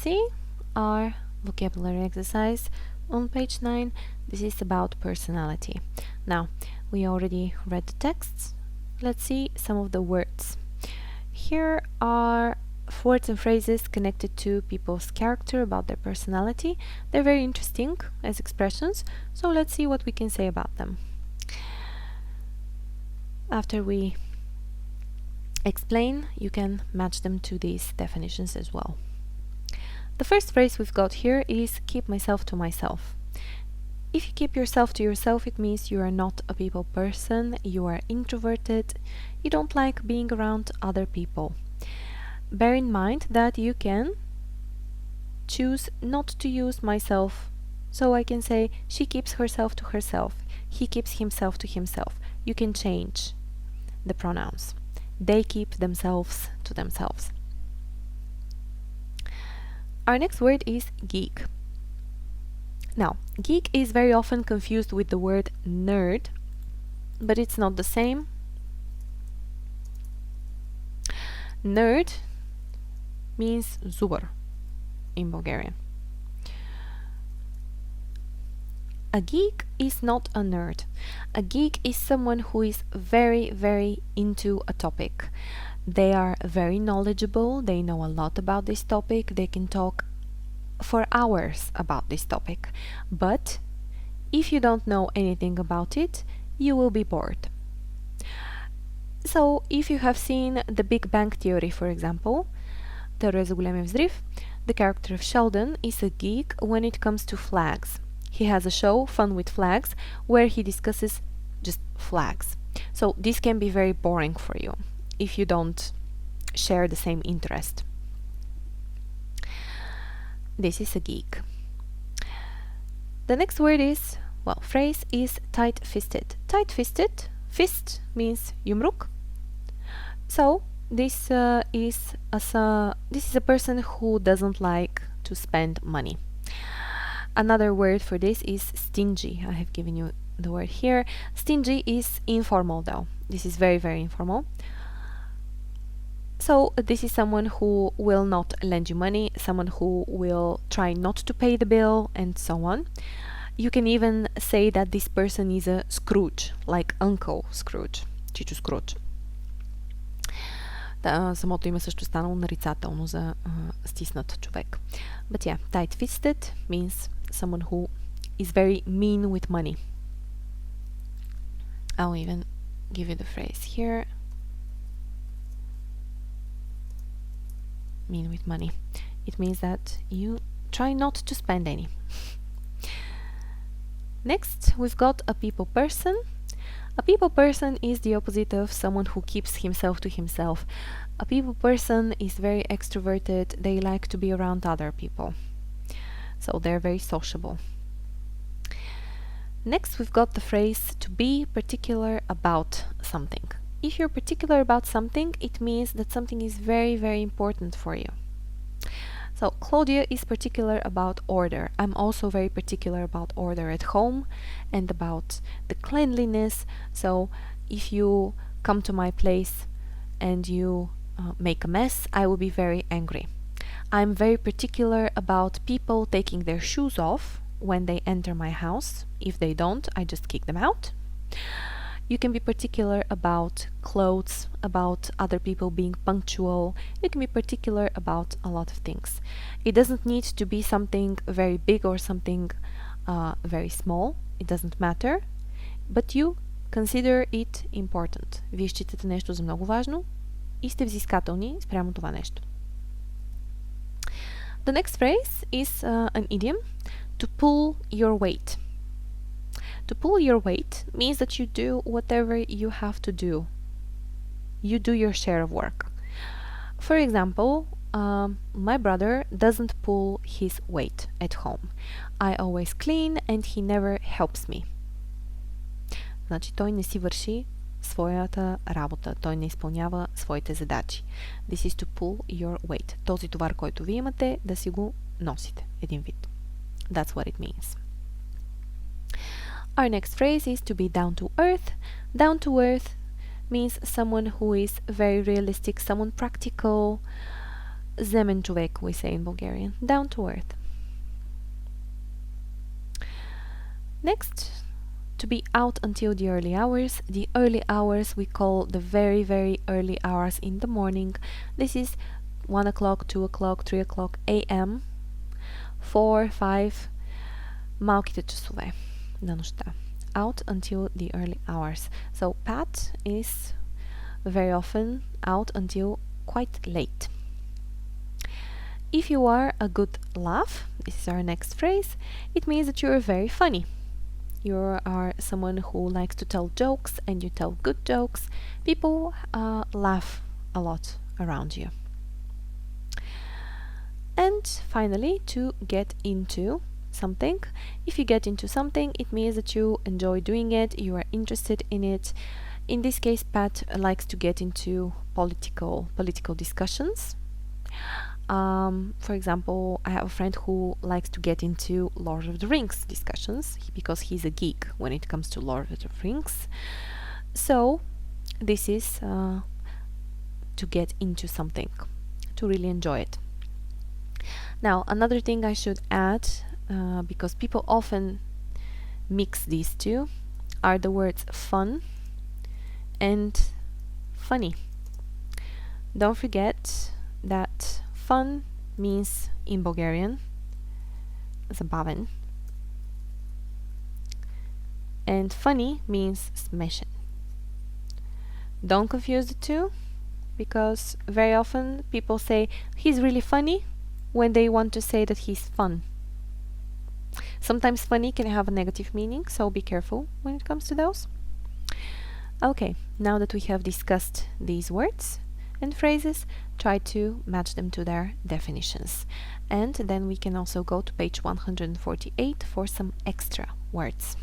see our vocabulary exercise on page 9. This is about personality. Now, we already read the texts. Let's see some of the words. Here are words and phrases connected to people's character, about their personality. They're very interesting as expressions, so let's see what we can say about them. After we explain, you can match them to these definitions as well. The first phrase we've got here is keep myself to myself. If you keep yourself to yourself, it means you are not a people person, you are introverted, you don't like being around other people. Bear in mind that you can choose not to use myself. So I can say she keeps herself to herself, he keeps himself to himself. You can change the pronouns. They keep themselves to themselves. Our next word is geek. Now, geek is very often confused with the word nerd, but it's not the same. Nerd means zubar in Bulgarian. A geek is not a nerd. A geek is someone who is very, very into a topic. They are very knowledgeable, they know a lot about this topic, they can talk for hours about this topic. But if you don't know anything about it, you will be bored. So, if you have seen The Big Bang Theory, for example, Теория за големия взрив, the character of Sheldon is a geek when it comes to flags. He has a show, Fun with Flags, where he discusses just flags. So this can be very boring for you if you don't share the same interest. This is a geek. The next word is, well, phrase is tight-fisted. Tight-fisted, fist means yumruk. So this is a person who doesn't like to spend money. Another word for this is stingy. I have given you the word here. Stingy is informal though. This is very, very informal. So this is someone who will not lend you money, someone who will try not to pay the bill, and so on. You can even say that this person is a Scrooge, like Uncle Scrooge, Чичо Scrooge. Самото име също станало нарицателно за стиснат човек. But yeah, tight-fisted means someone who is very mean with money. I'll even give you the phrase here. Mean with money. It means that you try not to spend any. Next, we've got a people person. A people person is the opposite of someone who keeps himself to himself. A people person is very extroverted. They like to be around other people. So they're very sociable. Next, we've got the phrase to be particular about something. If you're particular about something, it means that something is very, very important for you. So Claudia is particular about order. I'm also very particular about order at home and about the cleanliness. So if you come to my place and you make a mess, I will be very angry. I'm very particular about people taking their shoes off when they enter my house. If they don't, I just kick them out. You can be particular about clothes, about other people being punctual. You can be particular about a lot of things. It doesn't need to be something very big or something very small. It doesn't matter. But you consider it important. Вие считате нещо за много важно и сте взискателни спрямо това нещо. The next phrase is an idiom, to pull your weight. To pull your weight means that you do whatever you have to do. You do your share of work. For example, my brother doesn't pull his weight at home. I always clean and he never helps me. Значи той не си върши своята работа. Той не изпълнява своите задачи. This is to pull your weight. Този товар, който вие имате, да си го носите. Един вид. That's what it means. Our next phrase is to be down to earth. Down to earth means someone who is very realistic, someone practical, Zemen човек, we say in Bulgarian. Down to earth. Next, to be out until the early hours. The early hours we call the very, very early hours in the morning. This is 1 o'clock, 2 o'clock, 3 o'clock a.m., 4, 5, малките часове на нощта. Out until the early hours. So Pat is very often out until quite late. If you are a good laugh, this is our next phrase, it means that you are very funny. You are someone who likes to tell jokes and you tell good jokes. People laugh a lot around you. And finally, to get into something. If you get into something, it means that you enjoy doing it, you are interested in it. In this case, Pat likes to get into political discussions. For example, I have a friend who likes to get into Lord of the Rings discussions because he's a geek when it comes to Lord of the Rings. So this is to get into something, to really enjoy it. Now, another thing I should add, because people often mix these two, are the words fun and funny. Don't forget that fun means in Bulgarian zabaven, and funny means smešen. Don't confuse the two, because very often people say he's really funny when they want to say that he's fun. Sometimes funny can have a negative meaning, so be careful when it comes to those. Okay, now that we have discussed these words and phrases, try to match them to their definitions. And then we can also go to page 148 for some extra words.